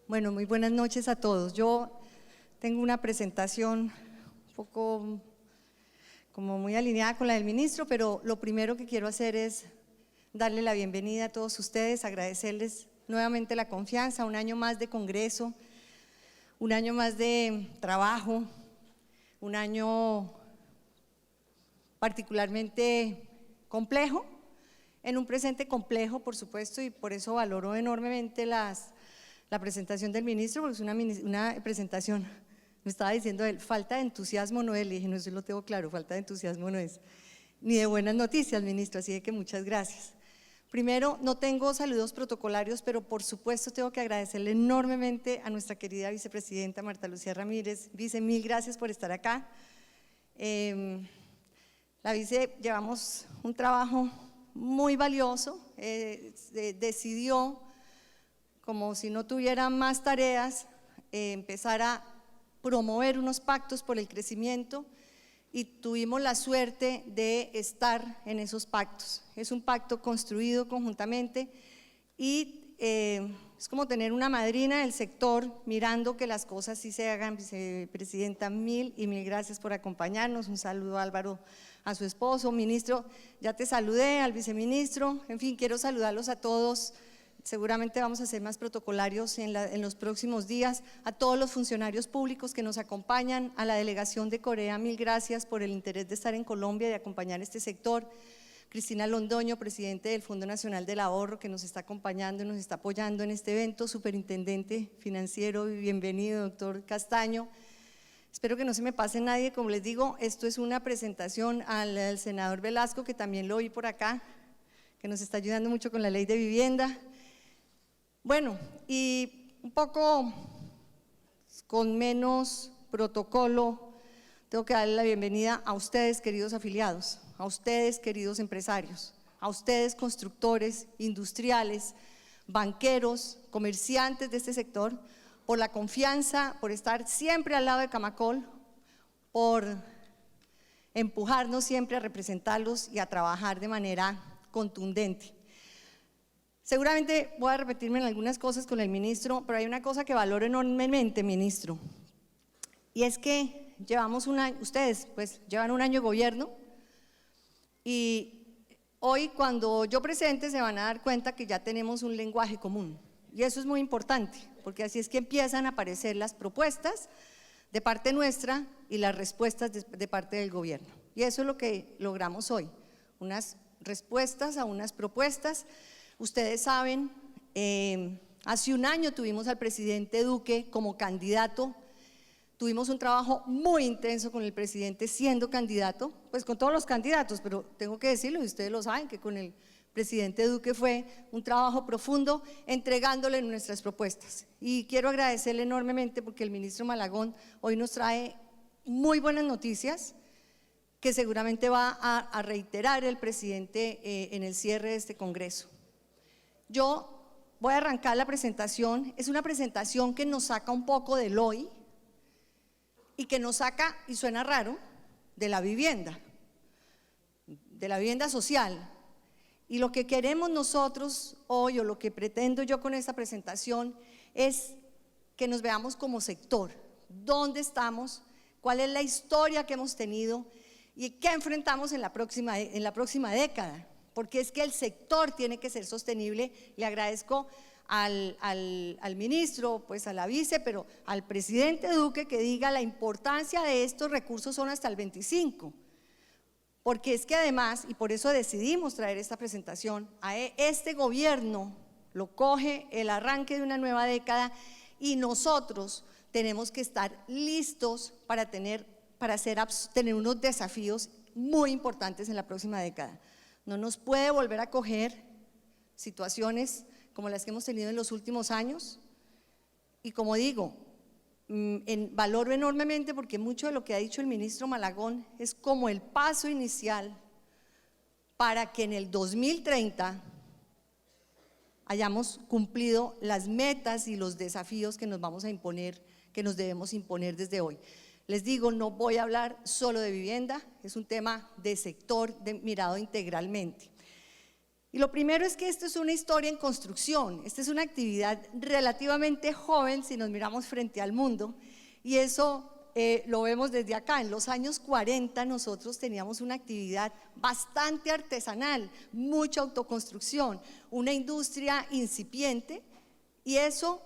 Bueno, muy buenas noches a todos. Yo tengo una presentación un poco como muy alineada con la del ministro, pero lo primero que quiero hacer es darle la bienvenida a todos ustedes, agradecerles nuevamente la confianza, un año más de congreso, un año más de trabajo, un año particularmente complejo, en un presente complejo, por supuesto, y por eso valoro enormemente la presentación del ministro, porque es una presentación, me estaba diciendo él, falta de entusiasmo no es, le dije, no, eso lo tengo claro, falta de entusiasmo no es, ni de buenas noticias, ministro, así que muchas gracias. Primero, no tengo saludos protocolarios, pero por supuesto tengo que agradecerle enormemente a nuestra querida vicepresidenta Marta Lucía Ramírez. Vice, mil gracias por estar acá. La vice, llevamos un trabajo muy valioso, decidió, como si no tuviera más tareas, empezar a promover unos pactos por el crecimiento y tuvimos la suerte de estar en esos pactos. Es un pacto construido conjuntamente y es como tener una madrina del sector mirando que las cosas sí se hagan. Vicepresidenta, mil gracias por acompañarnos. Un saludo a Álvaro, a su esposo. Ministro, ya te saludé, al viceministro. En fin, quiero saludarlos a todos. Seguramente vamos a ser más protocolarios en los próximos días. A todos los funcionarios públicos que nos acompañan, a la delegación de Corea, mil gracias por el interés de estar en Colombia y de acompañar este sector. Cristina Londoño, presidente del Fondo Nacional del Ahorro, que nos está acompañando y nos está apoyando en este evento. Superintendente financiero, bienvenido, doctor Castaño. Espero que no se me pase nadie. Como les digo, esto es una presentación al senador Velasco, que también lo oí por acá, que nos está ayudando mucho con la ley de vivienda. Bueno, y un poco con menos protocolo, tengo que darle la bienvenida a ustedes, queridos afiliados, a ustedes, queridos empresarios, a ustedes, constructores, industriales, banqueros, comerciantes de este sector, por la confianza, por estar siempre al lado de Camacol, por empujarnos siempre a representarlos y a trabajar de manera contundente. Seguramente voy a repetirme en algunas cosas con el ministro, pero hay una cosa que valoro enormemente, ministro, y es que llevamos un año, ustedes pues llevan un año de gobierno y hoy cuando yo presente se van a dar cuenta que ya tenemos un lenguaje común y eso es muy importante, porque así es que empiezan a aparecer las propuestas de parte nuestra y las respuestas de parte del gobierno, y eso es lo que logramos hoy, unas respuestas a unas propuestas. Ustedes saben, hace un año tuvimos al presidente Duque como candidato, tuvimos un trabajo muy intenso con el presidente siendo candidato, pues con todos los candidatos, pero tengo que decirlo y ustedes lo saben, que con el presidente Duque fue un trabajo profundo entregándole nuestras propuestas. Y quiero agradecerle enormemente porque el ministro Malagón hoy nos trae muy buenas noticias que seguramente va a reiterar el presidente en el cierre de este congreso. Yo voy a arrancar la presentación, es una presentación que nos saca un poco del hoy y que nos saca, y suena raro, de la vivienda social. Y lo que queremos nosotros hoy, o lo que pretendo yo con esta presentación, es que nos veamos como sector, dónde estamos, cuál es la historia que hemos tenido y qué enfrentamos en la próxima década. Porque es que el sector tiene que ser sostenible. Le agradezco al ministro, pues a la vice, pero al presidente Duque que diga la importancia de estos recursos son hasta el 25, porque es que además, y por eso decidimos traer esta presentación, a este gobierno lo coge el arranque de una nueva década y nosotros tenemos que estar listos para tener unos desafíos muy importantes en la próxima década. No nos puede volver a coger situaciones como las que hemos tenido en los últimos años y como digo, valoro enormemente porque mucho de lo que ha dicho el ministro Malagón es como el paso inicial para que en el 2030 hayamos cumplido las metas y los desafíos que nos vamos a imponer, que nos debemos imponer desde hoy. Les digo, no voy a hablar solo de vivienda, es un tema de sector mirado integralmente. Y lo primero es que esto es una historia en construcción, esta es una actividad relativamente joven si nos miramos frente al mundo, y eso lo vemos desde acá. En los años 40 nosotros teníamos una actividad bastante artesanal, mucha autoconstrucción, una industria incipiente, y eso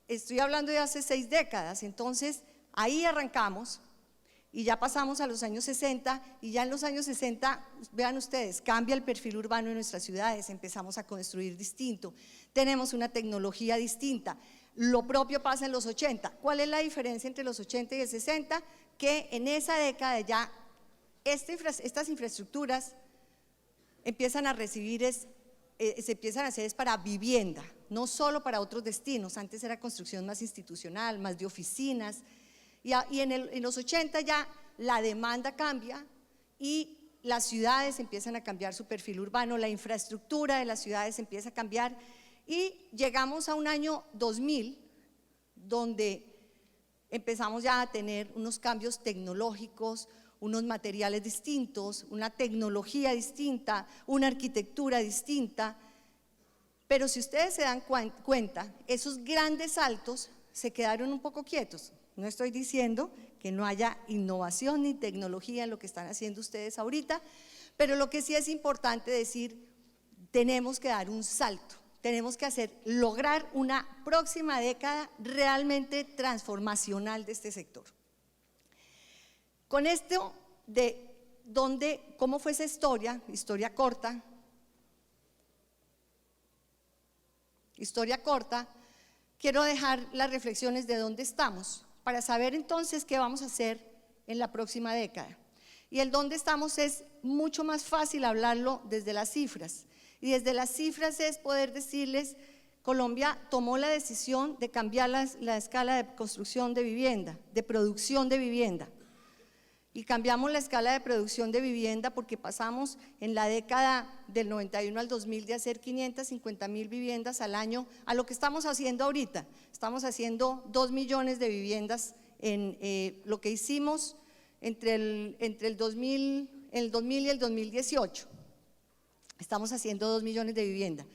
estoy hablando de hace 6 décadas, entonces ahí arrancamos. Y ya pasamos a los años 60, y ya en los años 60, vean ustedes, cambia el perfil urbano de nuestras ciudades, empezamos a construir distinto, tenemos una tecnología distinta. Lo propio pasa en los 80. ¿Cuál es la diferencia entre los 80 y el 60? Que en esa década ya estas infraestructuras empiezan a recibir, se empiezan a hacer es para vivienda, no solo para otros destinos. Antes era construcción más institucional, más de oficinas. Y en los 80 ya la demanda cambia y las ciudades empiezan a cambiar su perfil urbano, la infraestructura de las ciudades empieza a cambiar, y llegamos a un año 2000 donde empezamos ya a tener unos cambios tecnológicos, unos materiales distintos, una tecnología distinta, una arquitectura distinta. Pero si ustedes se dan cuenta, esos grandes saltos se quedaron un poco quietos. No estoy diciendo que no haya innovación ni tecnología en lo que están haciendo ustedes ahorita, pero lo que sí es importante decir, tenemos que dar un salto, tenemos que lograr una próxima década realmente transformacional de este sector. Con esto de cómo fue esa historia corta, quiero dejar las reflexiones de dónde estamos, para saber entonces qué vamos a hacer en la próxima década. Y el dónde estamos es mucho más fácil hablarlo desde las cifras. Y desde las cifras es poder decirles, Colombia tomó la decisión de cambiar la escala de construcción de vivienda, de producción de vivienda. Y cambiamos la escala de producción de vivienda porque pasamos en la década del 91 al 2000 de hacer 550.000 viviendas al año a lo que estamos haciendo ahorita. Estamos haciendo 2 millones de viviendas en lo que hicimos entre el 2000 y el 2018. Estamos haciendo 2 millones de viviendas.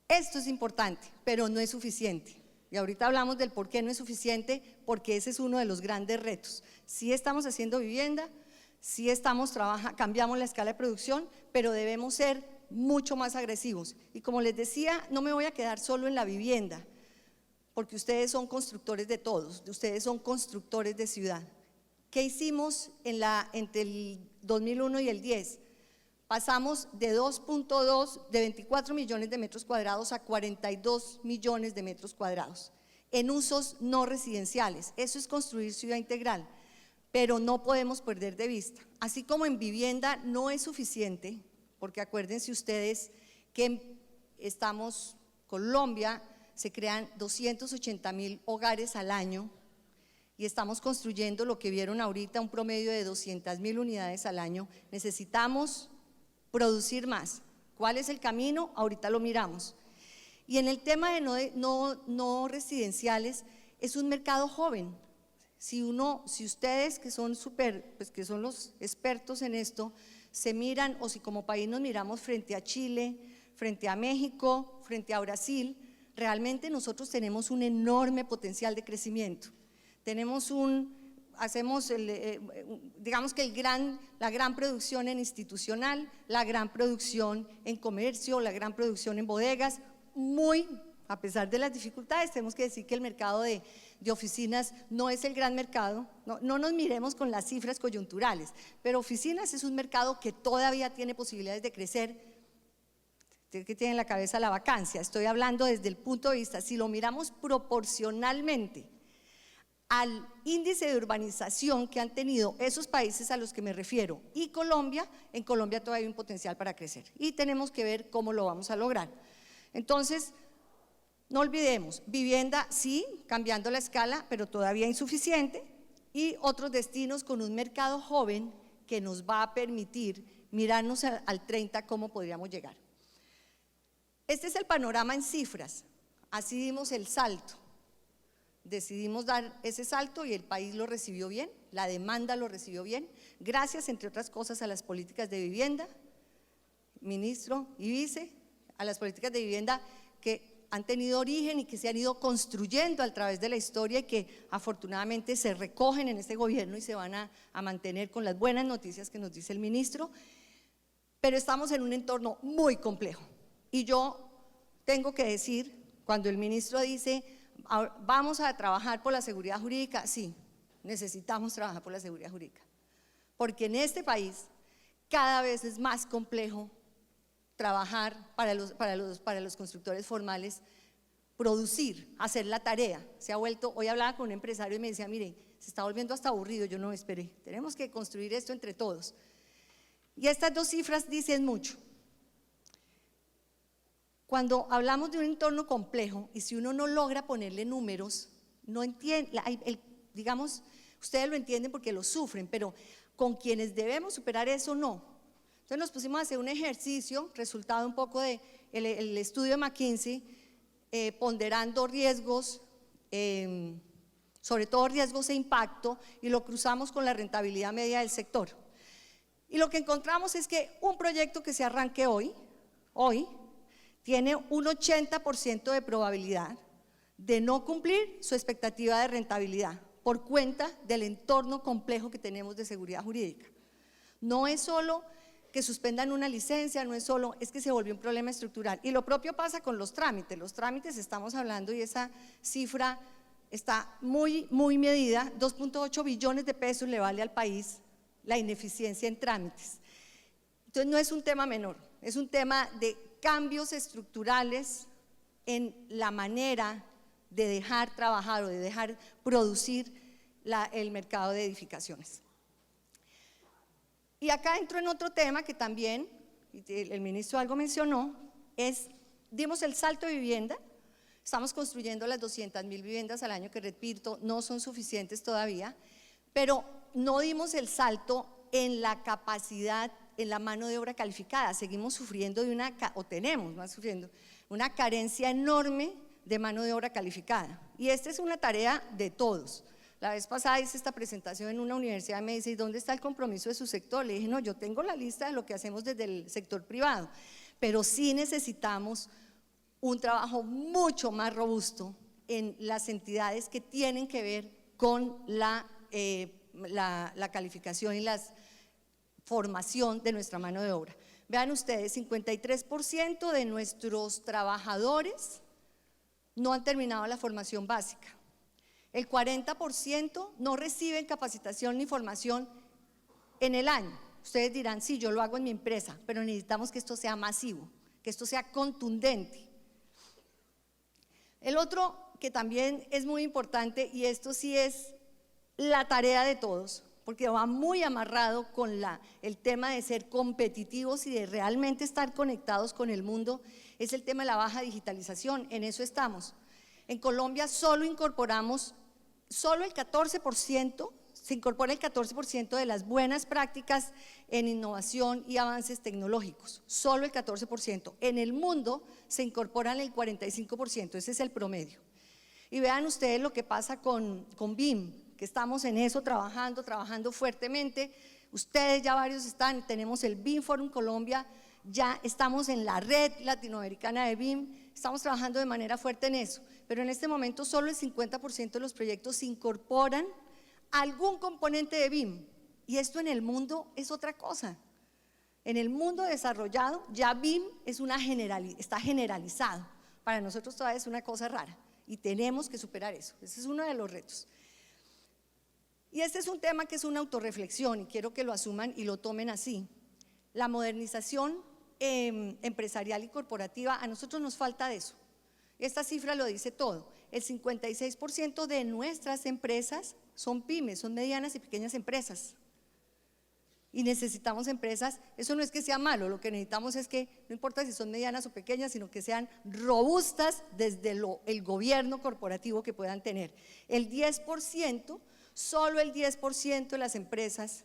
Esto es importante, pero no es suficiente. Y ahorita hablamos del por qué no es suficiente, porque ese es uno de los grandes retos. Sí estamos haciendo vivienda, sí cambiamos la escala de producción, pero debemos ser mucho más agresivos. Y como les decía, no me voy a quedar solo en la vivienda, porque ustedes son constructores de todos, ustedes son constructores de ciudad. ¿Qué hicimos entre el 2001 y el 10? Pasamos de 24 millones de metros cuadrados a 42 millones de metros cuadrados en usos no residenciales. Eso es construir ciudad integral, pero no podemos perder de vista. Así como en vivienda no es suficiente, porque acuérdense ustedes que Colombia, se crean 280.000 hogares al año y estamos construyendo lo que vieron ahorita, un promedio de 200.000 unidades al año. Necesitamos producir más. ¿Cuál es el camino? Ahorita lo miramos. Y en el tema de no residenciales, es un mercado joven. Si ustedes que son que son los expertos en esto, se miran, o si como país nos miramos frente a Chile, frente a México, frente a Brasil, realmente nosotros tenemos un enorme potencial de crecimiento. Digamos que la gran producción en institucional, la gran producción en comercio, la gran producción en bodegas, a pesar de las dificultades, tenemos que decir que el mercado de oficinas no es el gran mercado, no nos miremos con las cifras coyunturales, pero oficinas es un mercado que todavía tiene posibilidades de crecer. ¿Usted qué tiene en la cabeza la vacancia? Estoy hablando desde el punto de vista, si lo miramos proporcionalmente al índice de urbanización que han tenido esos países a los que me refiero y Colombia, en Colombia todavía hay un potencial para crecer y tenemos que ver cómo lo vamos a lograr. Entonces, no olvidemos, vivienda sí, cambiando la escala, pero todavía insuficiente, y otros destinos con un mercado joven que nos va a permitir mirarnos al 30 cómo podríamos llegar. Este es el panorama en cifras, así dimos el salto. Decidimos dar ese salto y el país lo recibió bien, la demanda lo recibió bien, gracias entre otras cosas a las políticas de vivienda, ministro y vice, a las políticas de vivienda que han tenido origen y que se han ido construyendo a través de la historia y que afortunadamente se recogen en este gobierno y se van a mantener con las buenas noticias que nos dice el ministro, pero estamos en un entorno muy complejo. Y yo tengo que decir, cuando el ministro dice, vamos a trabajar por la seguridad jurídica, sí, necesitamos trabajar por la seguridad jurídica, porque en este país cada vez es más complejo trabajar para los constructores formales, producir, hacer la tarea. Se ha vuelto, hoy hablaba con un empresario y me decía, mire, se está volviendo hasta aburrido. Yo no esperé, tenemos que construir esto entre todos. Y estas dos cifras dicen mucho. Cuando hablamos de un entorno complejo y si uno no logra ponerle números, no entiende, digamos, ustedes lo entienden porque lo sufren, pero con quienes debemos superar eso no. Entonces nos pusimos a hacer un ejercicio, resultado un poco del estudio de McKinsey, ponderando riesgos, sobre todo riesgos e impacto, y lo cruzamos con la rentabilidad media del sector. Y lo que encontramos es que un proyecto que se arranque hoy tiene un 80% de probabilidad de no cumplir su expectativa de rentabilidad por cuenta del entorno complejo que tenemos de seguridad jurídica. No es solo que suspendan una licencia, no es solo, es que se volvió un problema estructural. Y lo propio pasa con los trámites estamos hablando y esa cifra está muy medida, 2.8 billones de pesos le vale al país la ineficiencia en trámites. Entonces no es un tema menor, es un tema de cambios estructurales en la manera de dejar trabajar o de dejar producir el mercado de edificaciones. Y acá entro en otro tema que también, el ministro algo mencionó, dimos el salto de vivienda, estamos construyendo las 200.000 viviendas al año que repito, no son suficientes todavía, pero no dimos el salto en la capacidad, en la mano de obra calificada, seguimos sufriendo sufriendo una carencia enorme de mano de obra calificada y esta es una tarea de todos. La vez pasada hice esta presentación en una universidad y me dice, ¿y dónde está el compromiso de su sector? Le dije, no, yo tengo la lista de lo que hacemos desde el sector privado, pero sí necesitamos un trabajo mucho más robusto en las entidades que tienen que ver con la calificación y la formación de nuestra mano de obra. Vean ustedes, 53% de nuestros trabajadores no han terminado la formación básica. El 40% no reciben capacitación ni formación en el año. Ustedes dirán, sí, yo lo hago en mi empresa, pero necesitamos que esto sea masivo, que esto sea contundente. El otro que también es muy importante, y esto sí es la tarea de todos, porque va muy amarrado con el tema de ser competitivos y de realmente estar conectados con el mundo, es el tema de la baja digitalización, en eso estamos. En Colombia solo el 14%, se incorpora el 14% de las buenas prácticas en innovación y avances tecnológicos, solo el 14%. En el mundo se incorporan el 45%, ese es el promedio. Y vean ustedes lo que pasa con BIM, que estamos en eso trabajando fuertemente. Ustedes ya varios tenemos el BIM Forum Colombia, ya estamos en la red latinoamericana de BIM, estamos trabajando de manera fuerte en eso, pero en este momento solo el 50% de los proyectos incorporan algún componente de BIM, y esto en el mundo es otra cosa. En el mundo desarrollado ya BIM está generalizado, para nosotros todavía es una cosa rara y tenemos que superar eso, ese es uno de los retos. Y este es un tema que es una autorreflexión y quiero que lo asuman y lo tomen así. La modernización empresarial y corporativa, a nosotros nos falta de eso. Esta cifra lo dice todo. El 56% de nuestras empresas son pymes, son medianas y pequeñas empresas. Y necesitamos empresas, eso no es que sea malo, lo que necesitamos es que, no importa si son medianas o pequeñas, sino que sean robustas desde el gobierno corporativo que puedan tener. El 10%, solo el 10% de las empresas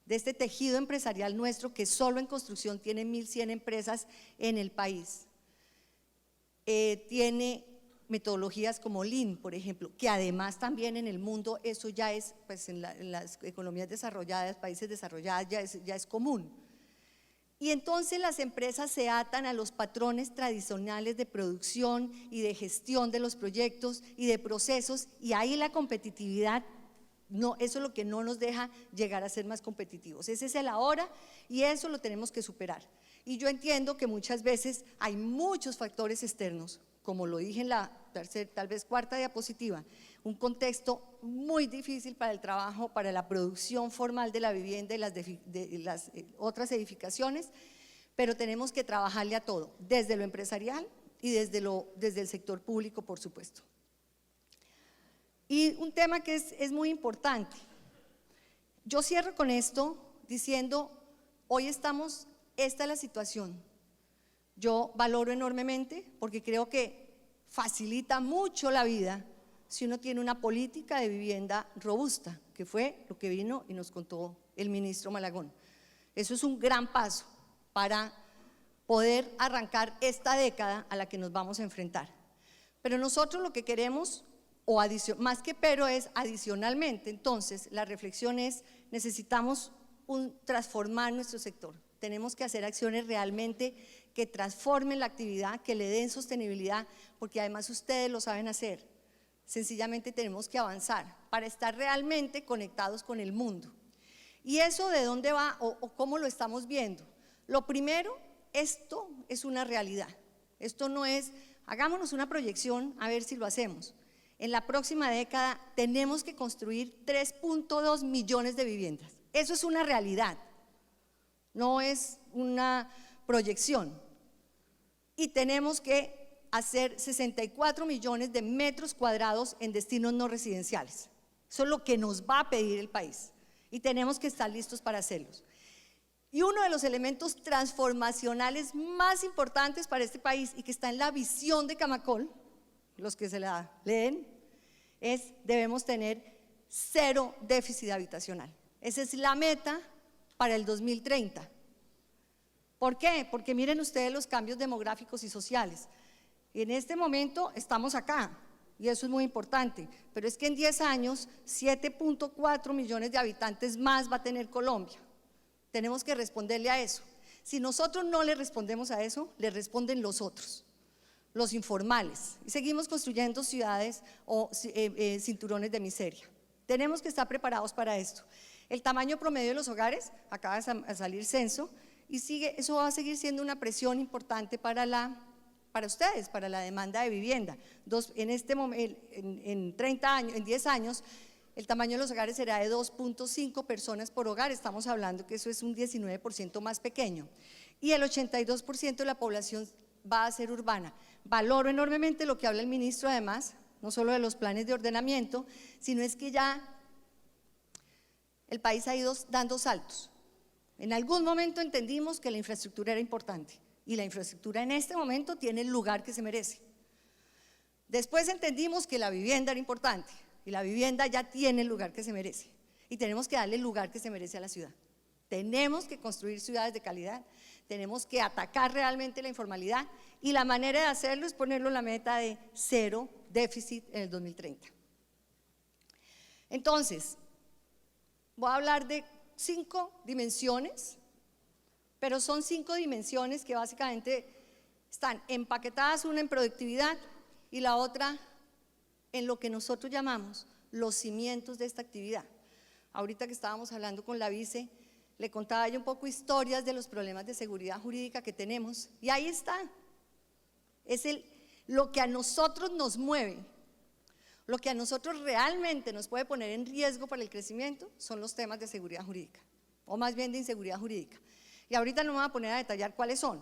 de este tejido empresarial nuestro, que solo en construcción tiene 1.100 empresas en el país, tiene metodologías como Lean, por ejemplo, que además también en el mundo eso ya es, pues en las economías desarrolladas, países desarrollados, ya es común. Y entonces las empresas se atan a los patrones tradicionales de producción y de gestión de los proyectos y de procesos, y ahí la competitividad, no, eso es lo que no nos deja llegar a ser más competitivos. Ese es el ahora y eso lo tenemos que superar. Y yo entiendo que muchas veces hay muchos factores externos, como lo dije en la tercera, tal vez cuarta diapositiva, un contexto muy difícil para el trabajo, para la producción formal de la vivienda y las otras edificaciones, pero tenemos que trabajarle a todo, desde lo empresarial y desde el sector público, por supuesto. Y un tema que es muy importante, yo cierro con esto diciendo, hoy esta es la situación. Yo valoro enormemente porque creo que facilita mucho la vida si uno tiene una política de vivienda robusta, que fue lo que vino y nos contó el ministro Malagón. Eso es un gran paso para poder arrancar esta década a la que nos vamos a enfrentar. Pero nosotros lo que queremos, más que pero, es adicionalmente, entonces la reflexión es, necesitamos transformar nuestro sector. Tenemos que hacer acciones realmente que transformen la actividad, que le den sostenibilidad, porque además ustedes lo saben hacer. Sencillamente tenemos que avanzar para estar realmente conectados con el mundo. ¿Y eso de dónde va o cómo lo estamos viendo? Lo primero, esto es una realidad. Esto no es, hagámonos una proyección a ver si lo hacemos. En la próxima década tenemos que construir 3.2 millones de viviendas. Eso es una realidad, no es una proyección. Y tenemos que hacer 64 millones de metros cuadrados en destinos no residenciales. Eso es lo que nos va a pedir el país y tenemos que estar listos para hacerlos. Y uno de los elementos transformacionales más importantes para este país y que está en la visión de Camacol, los que se la leen, es debemos tener 0 déficit habitacional. Esa es la meta para el 2030. ¿Por qué? Porque miren ustedes los cambios demográficos y sociales. En este momento estamos acá y eso es muy importante, pero es que en 10 años 7.4 millones de habitantes más va a tener Colombia. Tenemos que responderle a eso. Si nosotros no le respondemos a eso, le responden los otros, los informales, y seguimos construyendo ciudades o cinturones de miseria. Tenemos que estar preparados para esto. El tamaño promedio de los hogares, acaba de salir censo, y eso va a seguir siendo una presión importante para ustedes, para la demanda de vivienda. En este momento, en 30 años, en 10 años, el tamaño de los hogares será de 2.5 personas por hogar. Estamos hablando que eso es un 19% más pequeño. Y el 82% de la población va a ser urbana. Valoro enormemente lo que habla el ministro, además, no solo de los planes de ordenamiento, sino es que ya el país ha ido dando saltos. En algún momento entendimos que la infraestructura era importante y la infraestructura en este momento tiene el lugar que se merece. Después entendimos que la vivienda era importante y la vivienda ya tiene el lugar que se merece y tenemos que darle el lugar que se merece a la ciudad. Tenemos que construir ciudades de calidad, tenemos que atacar realmente la informalidad y la manera de hacerlo es ponerlo en la meta de 0 déficit en el 2030. Entonces, voy a hablar de 5 dimensiones, pero son 5 dimensiones que básicamente están empaquetadas, una en productividad y la otra en lo que nosotros llamamos los cimientos de esta actividad. Ahorita que estábamos hablando con la vice, le contaba yo un poco historias de los problemas de seguridad jurídica que tenemos y ahí está, es lo que a nosotros nos mueve, lo que a nosotros realmente nos puede poner en riesgo para el crecimiento son los temas de seguridad jurídica, o más bien de inseguridad jurídica. Y ahorita no me voy a poner a detallar cuáles son.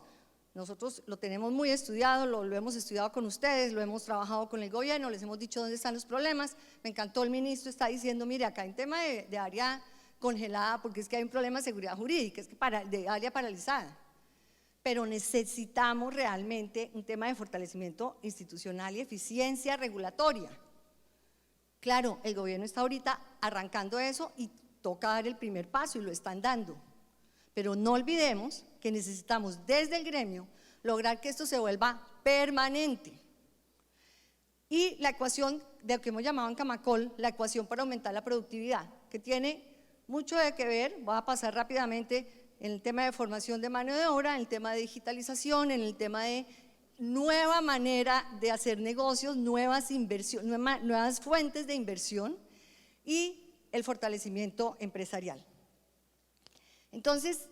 Nosotros lo tenemos muy estudiado, lo hemos estudiado con ustedes, lo hemos trabajado con el gobierno, les hemos dicho dónde están los problemas. Me encantó el ministro, está diciendo, mire, acá hay tema de área congelada, porque es que hay un problema de seguridad jurídica, es que de área paralizada. Pero necesitamos realmente un tema de fortalecimiento institucional y eficiencia regulatoria. Claro, el gobierno está ahorita arrancando eso y toca dar el primer paso y lo están dando. Pero no olvidemos que necesitamos desde el gremio lograr que esto se vuelva permanente. Y la ecuación de lo que hemos llamado en Camacol, la ecuación para aumentar la productividad, que tiene mucho que ver, voy a pasar rápidamente, en el tema de formación de mano de obra, en el tema de digitalización, en el tema de nueva manera de hacer negocios, nuevas fuentes de inversión y el fortalecimiento empresarial. Entonces,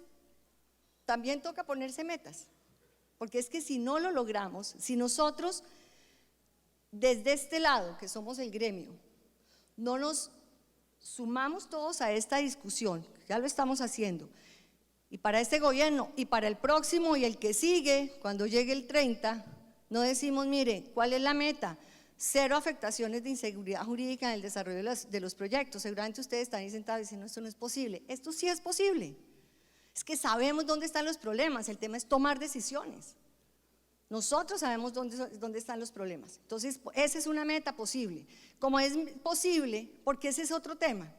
también toca ponerse metas, porque es que si no lo logramos, si nosotros desde este lado, que somos el gremio, no nos sumamos todos a esta discusión, ya lo estamos haciendo, y para este gobierno y para el próximo y el que sigue, cuando llegue el 30, no decimos, mire, ¿cuál es la meta? 0 afectaciones de inseguridad jurídica en el desarrollo de los proyectos. Seguramente ustedes están ahí sentados diciendo, esto no es posible. Esto sí es posible. Es que sabemos dónde están los problemas, el tema es tomar decisiones. Nosotros sabemos dónde están los problemas. Entonces, esa es una meta posible. Como es posible, porque ese es otro tema.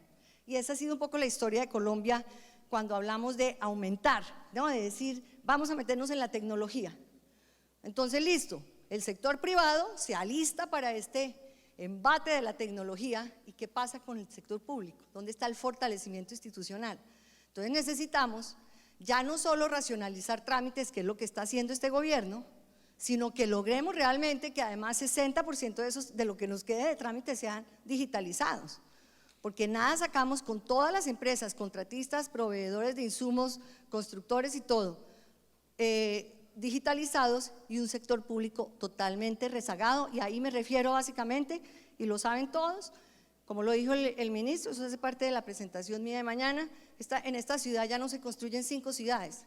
Y esa ha sido un poco la historia de Colombia cuando hablamos de aumentar, ¿no? De decir, vamos a meternos en la tecnología. Entonces, listo, el sector privado se alista para este embate de la tecnología. ¿Y qué pasa con el sector público? ¿Dónde está el fortalecimiento institucional? Entonces necesitamos ya no solo racionalizar trámites, que es lo que está haciendo este gobierno, sino que logremos realmente que además 60% de lo que nos quede de trámites sean digitalizados, porque nada sacamos con todas las empresas, contratistas, proveedores de insumos, constructores y todo, digitalizados, y un sector público totalmente rezagado. Y ahí me refiero básicamente, y lo saben todos, como lo dijo el ministro, eso hace parte de la presentación mía de mañana, en esta ciudad ya no se construyen 5 ciudades,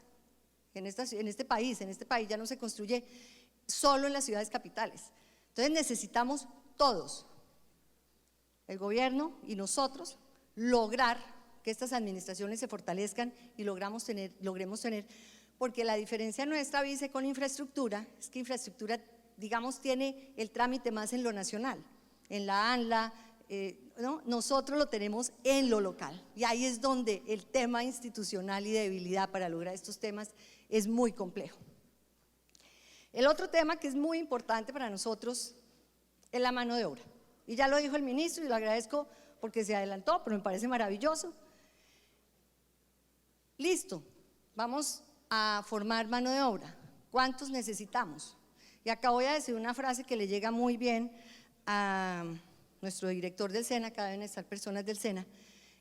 en este país ya no se construye solo en las ciudades capitales. Entonces necesitamos todos, el gobierno y nosotros, lograr que estas administraciones se fortalezcan y logremos tener, porque la diferencia nuestra, vice, con infraestructura, es que infraestructura, digamos, tiene el trámite más en lo nacional, en la ANLA, ¿no? Nosotros lo tenemos en lo local, y ahí es donde el tema institucional y de debilidad para lograr estos temas es muy complejo. El otro tema que es muy importante para nosotros es la mano de obra, y ya lo dijo el ministro y lo agradezco porque se adelantó, pero me parece maravilloso. Listo, vamos a formar mano de obra. ¿Cuántos necesitamos? Y acá voy a decir una frase que le llega muy bien a nuestro director del SENA, acá deben estar personas del SENA,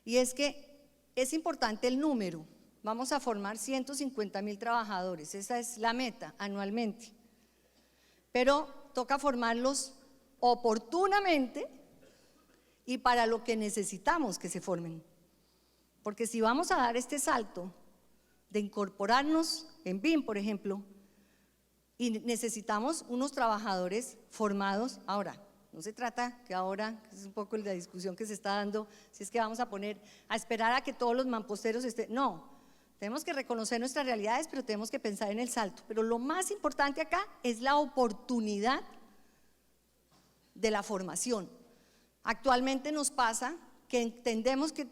y es que es importante el número. Vamos a formar 150.000 trabajadores, esa es la meta anualmente, pero toca formarlos oportunamente y para lo que necesitamos que se formen, porque si vamos a dar este salto de incorporarnos en BIM, por ejemplo, y necesitamos unos trabajadores formados. Ahora, no se trata que ahora, es un poco la discusión que se está dando, si es que vamos a esperar a que todos los mamposteros estén, no, tenemos que reconocer nuestras realidades, pero tenemos que pensar en el salto. Pero lo más importante acá es la oportunidad de la formación. Actualmente nos pasa que entendemos que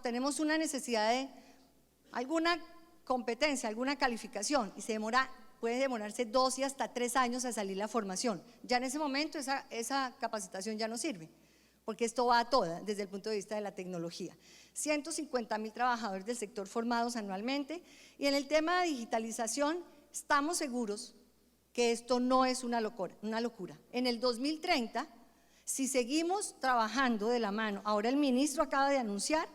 tenemos una necesidad de alguna competencia, alguna calificación, y puede demorarse 2 y hasta 3 años a salir la formación. Ya en ese momento esa capacitación ya no sirve, porque esto va a toda desde el punto de vista de la tecnología. 150.000 trabajadores del sector formados anualmente, y en el tema de digitalización estamos seguros que esto no es una locura. En el 2030, si seguimos trabajando de la mano, ahora el ministro acaba de anunciar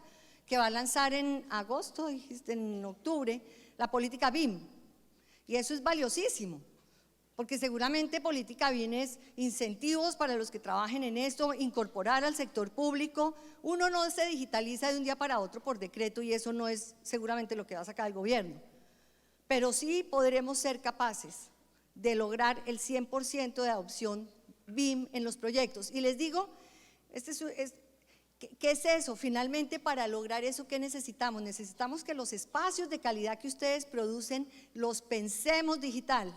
que va a lanzar en agosto, en octubre, la política BIM, y eso es valiosísimo, porque seguramente política BIM es incentivos para los que trabajen en esto, incorporar al sector público. Uno no se digitaliza de un día para otro por decreto, y eso no es seguramente lo que va a sacar el gobierno, pero sí podremos ser capaces de lograr el 100% de adopción BIM en los proyectos. Y les digo, ¿qué es eso? Finalmente, para lograr eso, ¿qué necesitamos? Necesitamos que los espacios de calidad que ustedes producen los pensemos digital,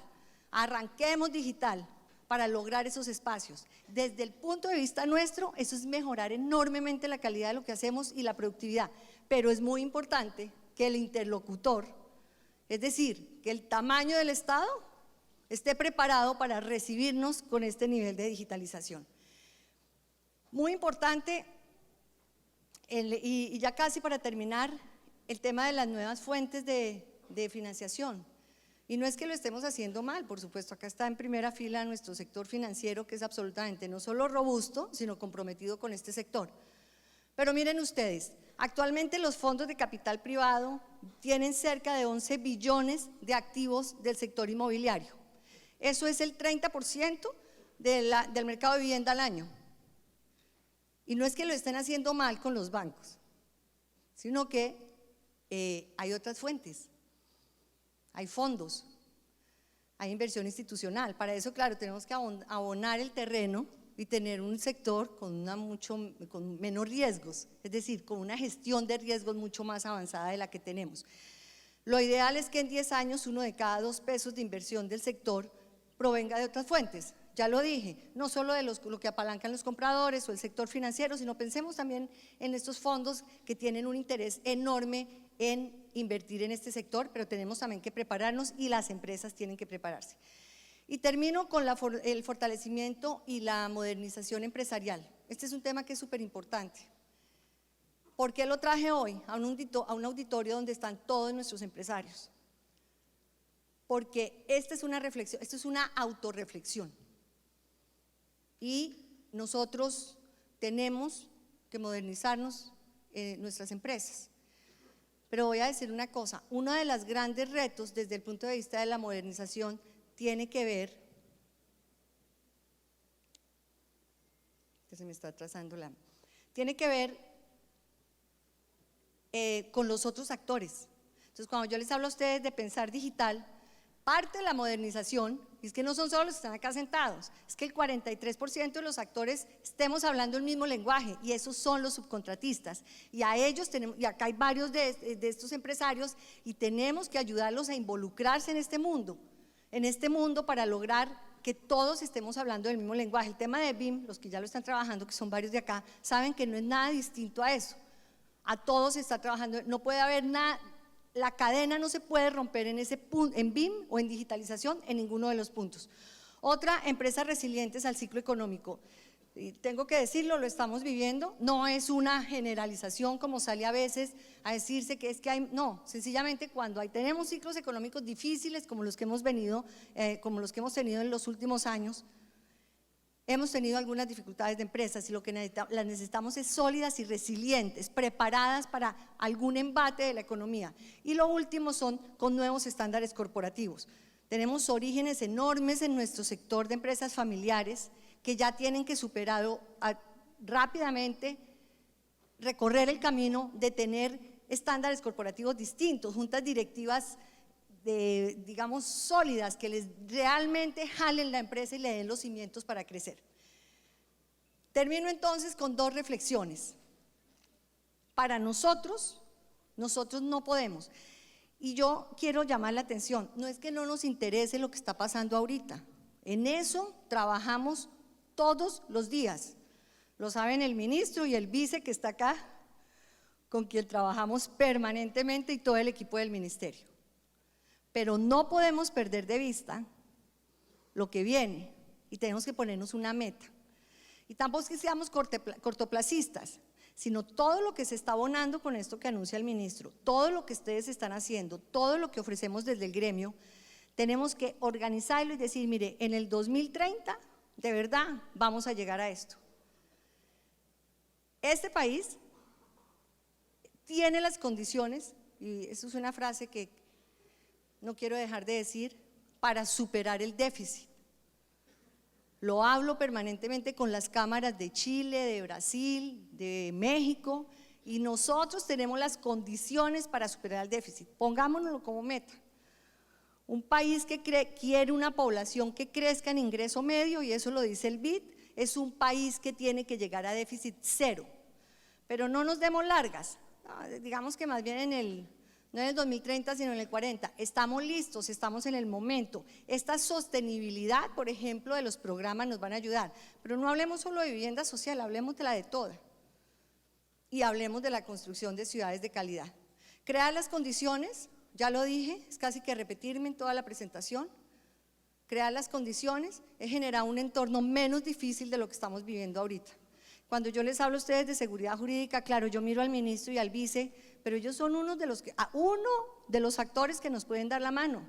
arranquemos digital para lograr esos espacios. Desde el punto de vista nuestro, eso es mejorar enormemente la calidad de lo que hacemos y la productividad, pero es muy importante que el interlocutor, es decir, que el tamaño del Estado esté preparado para recibirnos con este nivel de digitalización. Muy importante, y ya casi para terminar, el tema de las nuevas fuentes de financiación. Y no es que lo estemos haciendo mal, por supuesto, acá está en primera fila nuestro sector financiero, que es absolutamente no solo robusto, sino comprometido con este sector. Pero miren ustedes, actualmente los fondos de capital privado tienen cerca de 11 billones de activos del sector inmobiliario. Eso es el 30% del mercado de vivienda al año. Y no es que lo estén haciendo mal con los bancos, sino que hay otras fuentes, hay fondos, hay inversión institucional. Para eso, claro, tenemos que abonar el terreno y tener un sector con menos riesgos, es decir, con una gestión de riesgos mucho más avanzada de la que tenemos. Lo ideal es que en 10 años 1 de cada 2 pesos de inversión del sector provenga de otras fuentes. Ya lo dije, no solo de lo que apalancan los compradores o el sector financiero, sino pensemos también en estos fondos que tienen un interés enorme en invertir en este sector, pero tenemos también que prepararnos y las empresas tienen que prepararse. Y termino con el fortalecimiento y la modernización empresarial. Este es un tema que es súper importante. ¿Por qué lo traje hoy a un auditorio donde están todos nuestros empresarios? Porque esta es una reflexión, esto es una autorreflexión. Y nosotros tenemos que modernizarnos nuestras empresas. Pero voy a decir una cosa, uno de los grandes retos desde el punto de vista de la modernización tiene que ver, tiene que ver con los otros actores. Entonces, cuando yo les hablo a ustedes de pensar digital, parte de la modernización, y es que no son solo los que están acá sentados, es que el 43% de los actores estemos hablando el mismo lenguaje, y esos son los subcontratistas, y a ellos tenemos, y acá hay varios de estos empresarios, y tenemos que ayudarlos a involucrarse en este mundo para lograr que todos estemos hablando del mismo lenguaje. El tema de BIM, los que ya lo están trabajando, que son varios de acá, saben que no es nada distinto a eso, a todos se está trabajando, no puede haber nada. La cadena no se puede romper en BIM o en digitalización en ninguno de los puntos. Otra, empresas resilientes al ciclo económico. Y tengo que decirlo, lo estamos viviendo, no es una generalización como sale a veces a decirse que es que hay, no, sencillamente cuando tenemos ciclos económicos difíciles como los que hemos tenido en los últimos años, hemos tenido algunas dificultades de empresas y lo que las necesitamos es sólidas y resilientes, preparadas para algún embate de la economía. Y lo último son con nuevos estándares corporativos. Tenemos orígenes enormes en nuestro sector de empresas familiares que ya tienen que superar rápidamente, recorrer el camino de tener estándares corporativos distintos, juntas directivas digamos sólidas que les realmente jalen la empresa y le den los cimientos para crecer. Termino entonces con 2 reflexiones. Para nosotros no podemos, y yo quiero llamar la atención, no es que no nos interese lo que está pasando ahorita, en eso trabajamos todos los días, lo saben el ministro y el vice que está acá, con quien trabajamos permanentemente y todo el equipo del ministerio. Pero no podemos perder de vista lo que viene y tenemos que ponernos una meta. Y tampoco es que seamos cortoplacistas, sino todo lo que se está abonando con esto que anuncia el ministro, todo lo que ustedes están haciendo, todo lo que ofrecemos desde el gremio, tenemos que organizarlo y decir, mire, en el 2030 de verdad vamos a llegar a esto. Este país tiene las condiciones, y eso es una frase que no quiero dejar de decir, para superar el déficit. Lo hablo permanentemente con las cámaras de Chile, de Brasil, de México, y nosotros tenemos las condiciones para superar el déficit. Pongámonoslo como meta. Un país que quiere una población que crezca en ingreso medio, y eso lo dice el BID, es un país que tiene que llegar a déficit cero. Pero no nos demos largas, no, digamos que más bien no en el 2030 sino en el 40, estamos listos, estamos en el momento. Esta sostenibilidad, por ejemplo, de los programas nos van a ayudar, pero no hablemos solo de vivienda social, hablemos de la de toda y hablemos de la construcción de ciudades de calidad. Crear las condiciones, ya lo dije, es casi que repetirme en toda la presentación, crear las condiciones es generar un entorno menos difícil de lo que estamos viviendo ahorita. Cuando yo les hablo a ustedes de seguridad jurídica, claro, yo miro al ministro y al vice pero ellos son uno de los actores que nos pueden dar la mano.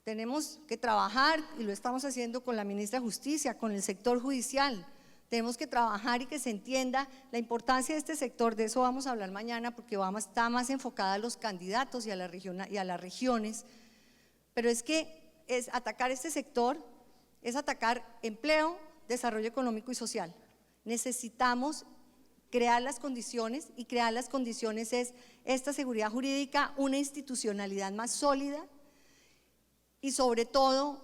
Tenemos que trabajar, y lo estamos haciendo con la ministra de Justicia, con el sector judicial. Tenemos que trabajar y que se entienda la importancia de este sector. De eso vamos a hablar mañana, porque está más enfocada a los candidatos y a las regiones. Pero es que atacar este sector es atacar empleo, desarrollo económico y social. Necesitamos crear las condiciones, y crear las condiciones es esta seguridad jurídica, una institucionalidad más sólida, y sobre todo,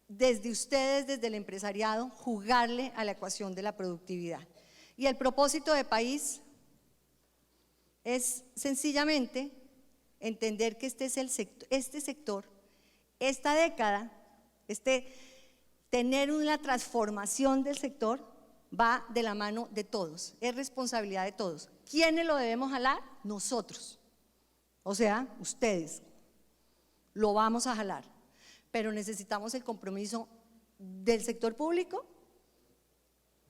desde ustedes, desde el empresariado, jugarle a la ecuación de la productividad. Y el propósito de país es sencillamente entender que este sector, esta década, tener una transformación del sector va de la mano de todos, es responsabilidad de todos. ¿Quiénes lo debemos jalar? Nosotros, o sea, ustedes. Lo vamos a jalar, pero necesitamos el compromiso del sector público.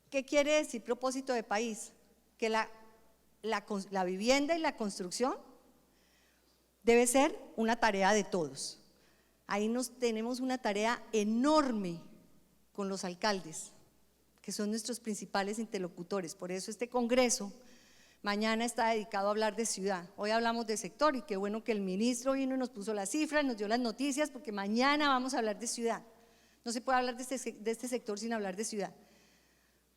¿Qué quiere decir propósito de país? Que la vivienda y la construcción debe ser una tarea de todos. Ahí tenemos una tarea enorme con los alcaldes, que son nuestros principales interlocutores. Por eso este congreso mañana está dedicado a hablar de ciudad. Hoy hablamos de sector, y qué bueno que el ministro vino y nos puso las cifras, nos dio las noticias, porque mañana vamos a hablar de ciudad. No se puede hablar de este sector sin hablar de ciudad.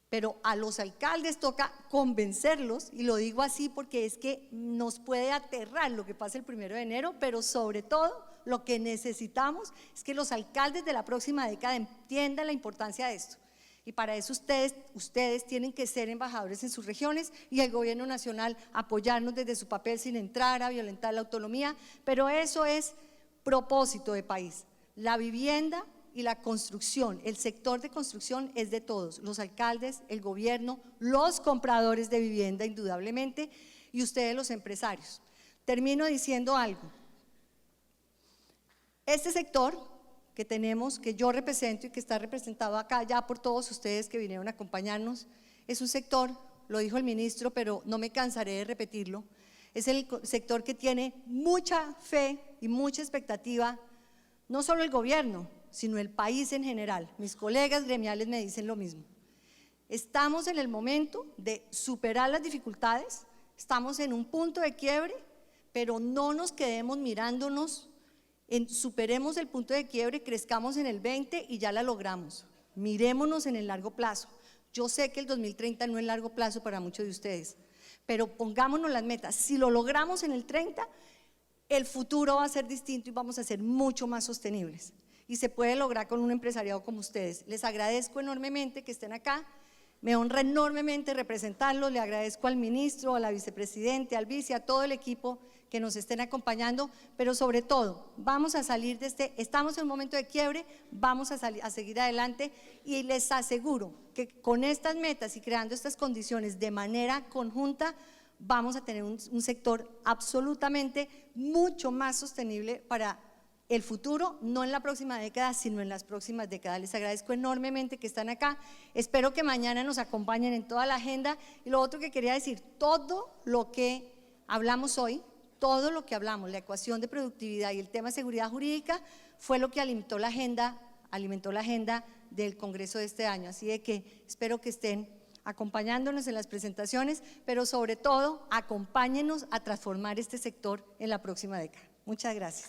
Pero a los alcaldes toca convencerlos, y lo digo así porque es que nos puede aterrar lo que pasa el 1 de enero, pero sobre todo lo que necesitamos es que los alcaldes de la próxima década entiendan la importancia de esto. Y para eso ustedes tienen que ser embajadores en sus regiones, y el gobierno nacional apoyarnos desde su papel sin entrar a violentar la autonomía, pero eso es propósito de país. La vivienda y la construcción, el sector de construcción es de todos, los alcaldes, el gobierno, los compradores de vivienda indudablemente, y ustedes los empresarios. Termino diciendo algo. Este sector que tenemos, que yo represento y que está representado acá ya por todos ustedes que vinieron a acompañarnos, es un sector, lo dijo el ministro, pero no me cansaré de repetirlo, es el sector que tiene mucha fe y mucha expectativa, no solo el gobierno, sino el país en general. Mis colegas gremiales me dicen lo mismo. Estamos en el momento de superar las dificultades, estamos en un punto de quiebre, pero no nos quedemos mirándonos. Superemos el punto de quiebre, crezcamos en el 20 y ya la logramos. Mirémonos en el largo plazo. Yo sé que el 2030 no es largo plazo para muchos de ustedes, pero pongámonos las metas. Si lo logramos en el 30, el futuro va a ser distinto y vamos a ser mucho más sostenibles. Y se puede lograr con un empresariado como ustedes. Les agradezco enormemente que estén acá. Me honra enormemente representarlos. Le agradezco al ministro, a la vicepresidente, al vice, a todo el equipo que nos estén acompañando, pero sobre todo vamos a salir de estamos en un momento de quiebre, vamos a seguir adelante, y les aseguro que con estas metas y creando estas condiciones de manera conjunta vamos a tener un sector absolutamente mucho más sostenible para el futuro, no en la próxima década, sino en las próximas décadas. Les agradezco enormemente que están acá, espero que mañana nos acompañen en toda la agenda. Y lo otro que quería decir, todo lo que hablamos hoy, todo lo que hablamos, la ecuación de productividad y el tema de seguridad jurídica, fue lo que alimentó la agenda del Congreso de este año. Así de que espero que estén acompañándonos en las presentaciones, pero sobre todo acompáñenos a transformar este sector en la próxima década. Muchas gracias.